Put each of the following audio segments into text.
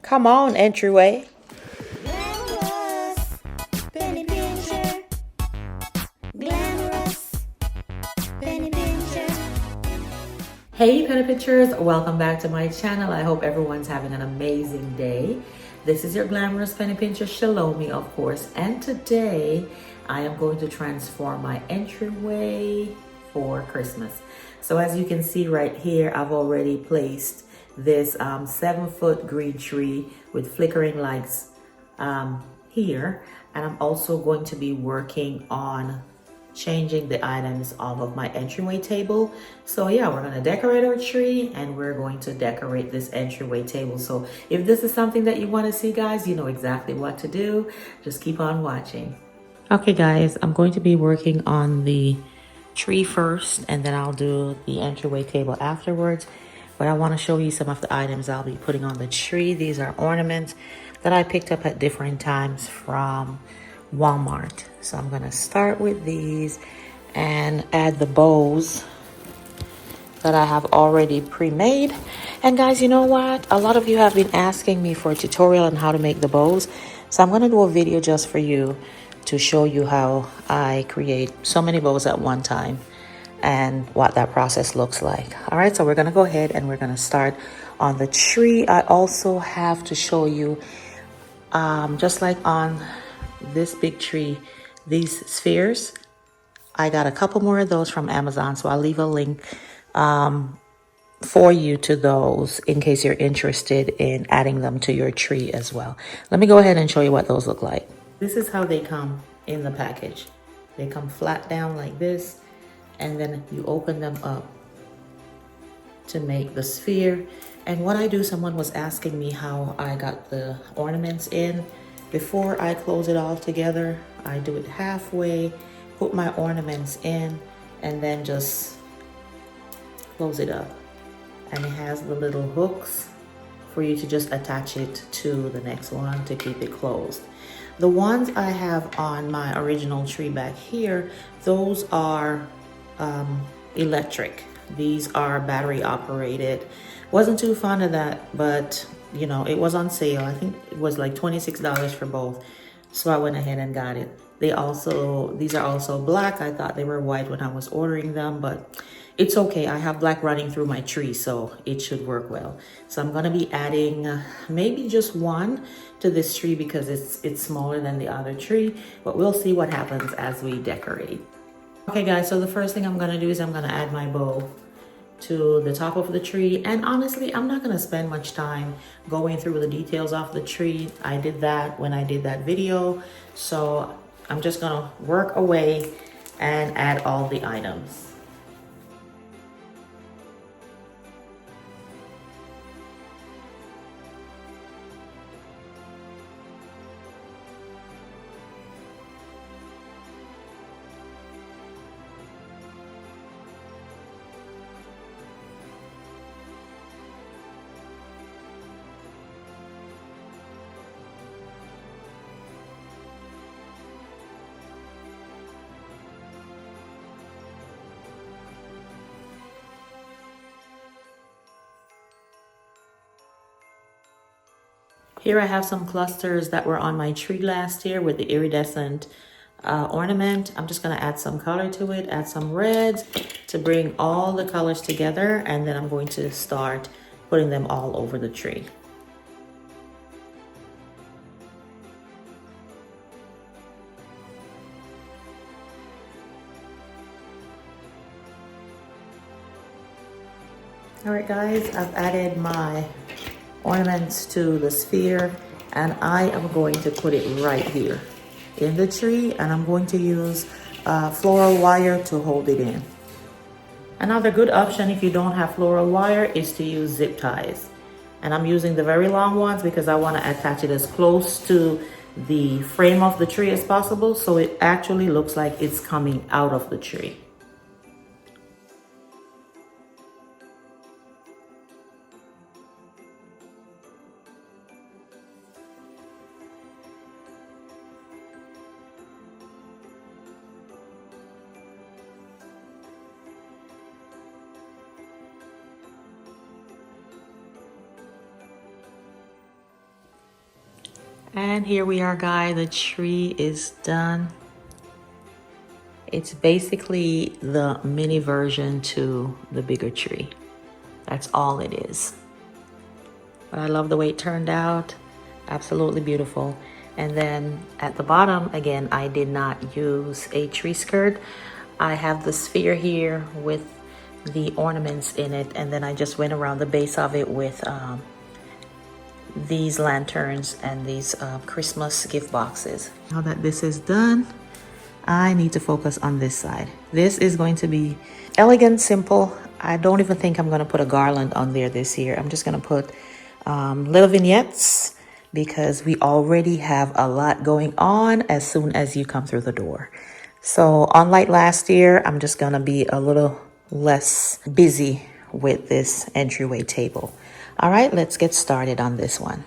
Come on, Entryway. Glamorous, penny pincher. Glamorous, penny pincher. Hey, penny pinchers, welcome back to my channel. I hope everyone's having an amazing day. This is your glamorous penny pincher, ChelomieC, of course, and today I am going to transform my entryway for Christmas. So as you can see right here, I've already placed this 7-foot green tree with flickering lights here, and I'm also going to be working on changing the items off of my entryway table. So yeah, we're going to decorate our tree and we're going to decorate this entryway table. So if this is something that you want to see, guys, you know exactly what to do. Just keep on watching. Okay guys, I'm going to be working on the tree first and then I'll do the entryway table afterwards. But I want to show you some of the items I'll be putting on the tree. These are ornaments that I picked up at different times from Walmart. So I'm going to start with these and add the bows that I have already pre-made. And guys, you know what? A lot of you have been asking me for a tutorial on how to make the bows. So I'm going to do a video just for you to show you how I create so many bows at one time and what that process looks like. All right, so we're going to go ahead and we're going to start on the tree. I also have to show you, just like on this big tree, these spheres. I got a couple more of those from Amazon, so I'll leave a link for you to those in case you're interested in adding them to your tree as well. Let me go ahead and show you what those look like. This is how they come in the package. They come flat down like this, and then you open them up to make the sphere. And what I do, someone was asking me how I got the ornaments in. Before I close it all together, I do it halfway, put my ornaments in, and then just close it up. And it has the little hooks for you to just attach it to the next one to keep it closed. The ones I have on my original tree back here, those are electric. These are battery operated. Wasn't too fond of that, but you know, it was on sale. I think it was like $26 for both. So I went ahead and got it. These are also black. I thought they were white when I was ordering them, but it's okay. I have black running through my tree, so it should work well. So I'm gonna be adding maybe just one to this tree because it's smaller than the other tree, but we'll see what happens as we decorate. Okay guys, so the first thing I'm gonna do is I'm gonna add my bow to the top of the tree. And honestly, I'm not gonna spend much time going through the details of the tree. I did that when I did that video. So I'm just gonna work away and add all the items. Here I have some clusters that were on my tree last year with the iridescent ornament. I'm just gonna add some color to it, add some reds to bring all the colors together, and then I'm going to start putting them all over the tree. All right guys, I've added my ornaments to the sphere and I am going to put it right here in the tree, and I'm going to use floral wire to hold it in. Another good option if you don't have floral wire is to use zip ties, and I'm using the very long ones because I want to attach it as close to the frame of the tree as possible so it actually looks like it's coming out of the tree. And here we are, guys. The tree is done. It's basically the mini version to the bigger tree. That's all it is. But I love the way it turned out. Absolutely beautiful. And then at the bottom, again, I did not use a tree skirt. I have the sphere here with the ornaments in it, and then I just went around the base of it with these lanterns and these Christmas gift boxes. Now that this is done, I need to focus on this side. This is going to be elegant, simple. I don't even think I'm going to put a garland on there this year. I'm just going to put little vignettes because we already have a lot going on as soon as you come through the door. So unlike last year, I'm just going to be a little less busy with this entryway table. All right, let's get started on this one.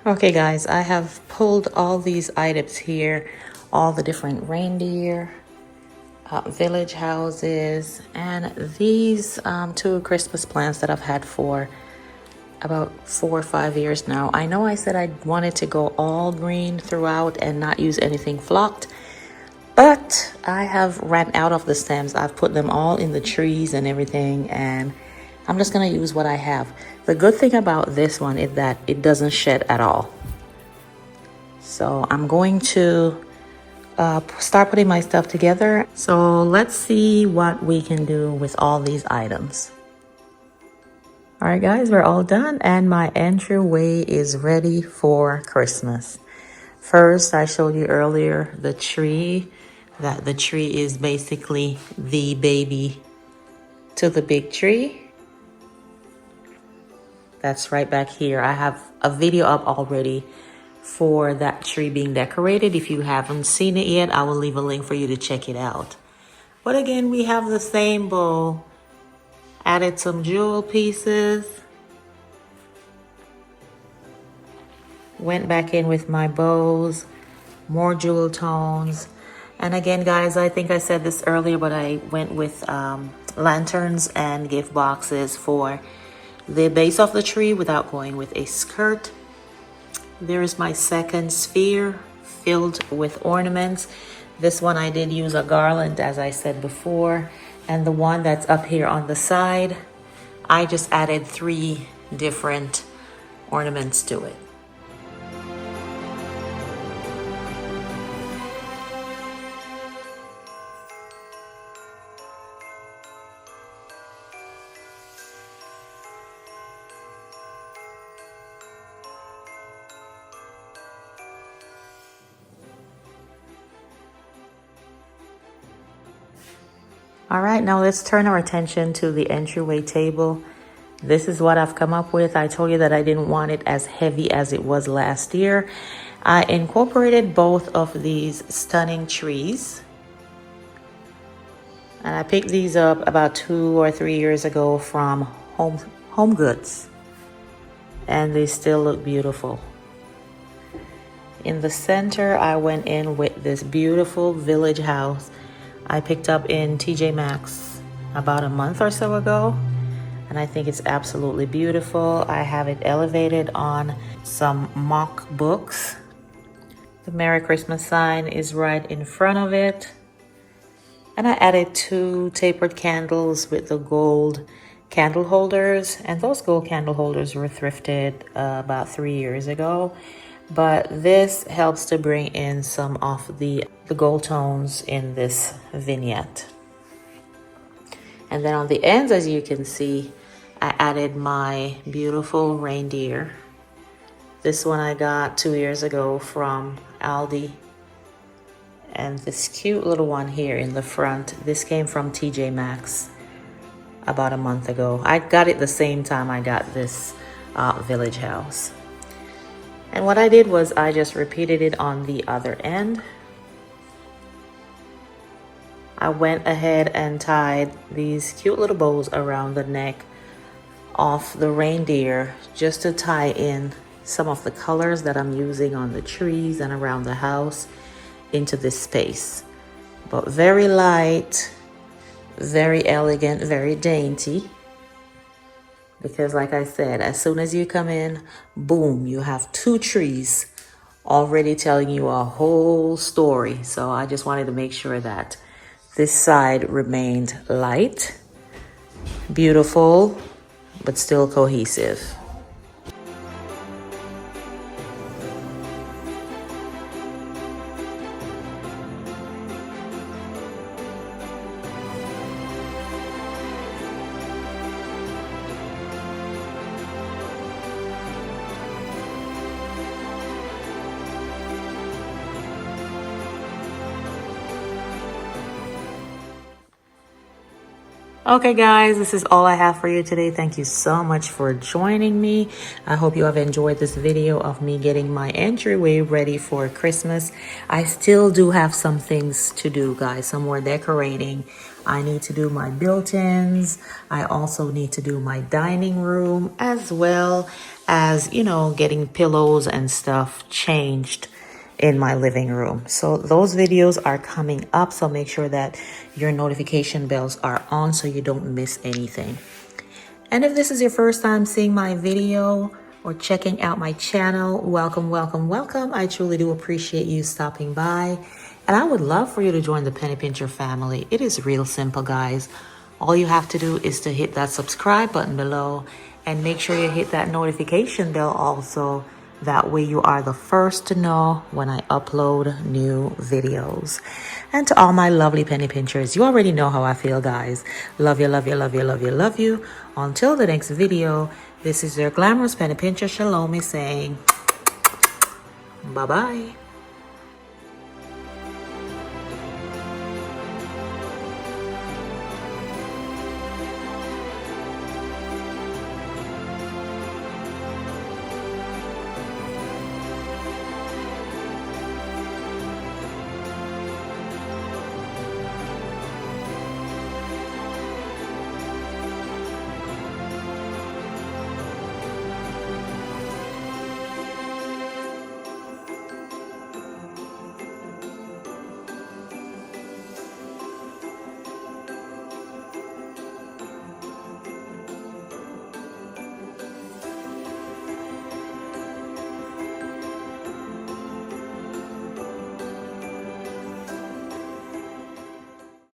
Okay, guys, I have pulled all these items here, all the different reindeer, village houses, and these two Christmas plants that I've had for about 4 or 5 years now. I know I said I wanted to go all green throughout and not use anything flocked, but I have ran out of the stems. I've put them all in the trees and everything, and I'm just gonna use what I have. The good thing about this one is that it doesn't shed at all. So I'm going to start putting my stuff together. So let's see what we can do with all these items. All right, guys, we're all done, and my entryway is ready for Christmas. First, I showed you earlier the tree, that the tree is basically the baby to the big tree. That's right back here. I have a video up already for that tree being decorated. If you haven't seen it yet, I will leave a link for you to check it out. But again, we have the same bow. Added some jewel pieces. Went back in with my bows, more jewel tones. And again, guys, I think I said this earlier, but I went with lanterns and gift boxes for the base of the tree without going with a skirt. There is my second sphere filled with ornaments. This one I did use a garland, as I said before. And the one that's up here on the side, I just added 3 different ornaments to it. All right, now let's turn our attention to the entryway table. This is what I've come up with. I told you that I didn't want it as heavy as it was last year. I incorporated both of these stunning trees. And I picked these up about 2 or 3 years ago from Home Goods. And they still look beautiful. In the center, I went in with this beautiful village house I picked up in TJ Maxx about a month or so ago, and I think it's absolutely beautiful. I have it elevated on some mock books. The Merry Christmas sign is right in front of it, and I added 2 tapered candles with the gold candle holders, and those gold candle holders were thrifted about 3 years ago. But this helps to bring in some of the gold tones in this vignette. And then on the ends, as you can see, I added my beautiful reindeer. This one I got 2 years ago from Aldi. And this cute little one here in the front, this came from TJ Maxx about a month ago. I got it the same time I got this village house. And what I did was I just repeated it on the other end. I went ahead and tied these cute little bows around the neck of the reindeer just to tie in some of the colors that I'm using on the trees and around the house into this space. But very light, very elegant, very dainty. Because like I said, as soon as you come in, boom, you have 2 trees already telling you a whole story. So I just wanted to make sure that this side remained light, beautiful, but still cohesive. Okay guys, this is all I have for you today. Thank you so much for joining me. I hope you have enjoyed this video of me getting my entryway ready for Christmas. I still do have some things to do, guys, some more decorating. I need to do my built-ins. I also need to do my dining room, as well as, you know, getting pillows and stuff changed in my living room. So those videos are coming up, so make sure that your notification bells are on so you don't miss anything. And if this is your first time seeing my video or checking out my channel, welcome, welcome, welcome. I truly do appreciate you stopping by, and I would love for you to join the Penny Pincher family. It is real simple, guys. All you have to do is to hit that subscribe button below and make sure you hit that notification bell also. That way you are the first to know when I upload new videos. And to all my lovely penny pinchers, you already know how I feel, guys. Love you, love you, love you, love you, love you. Until the next video, this is your Glamorous Penny Pincher, ChelomieC, saying bye-bye.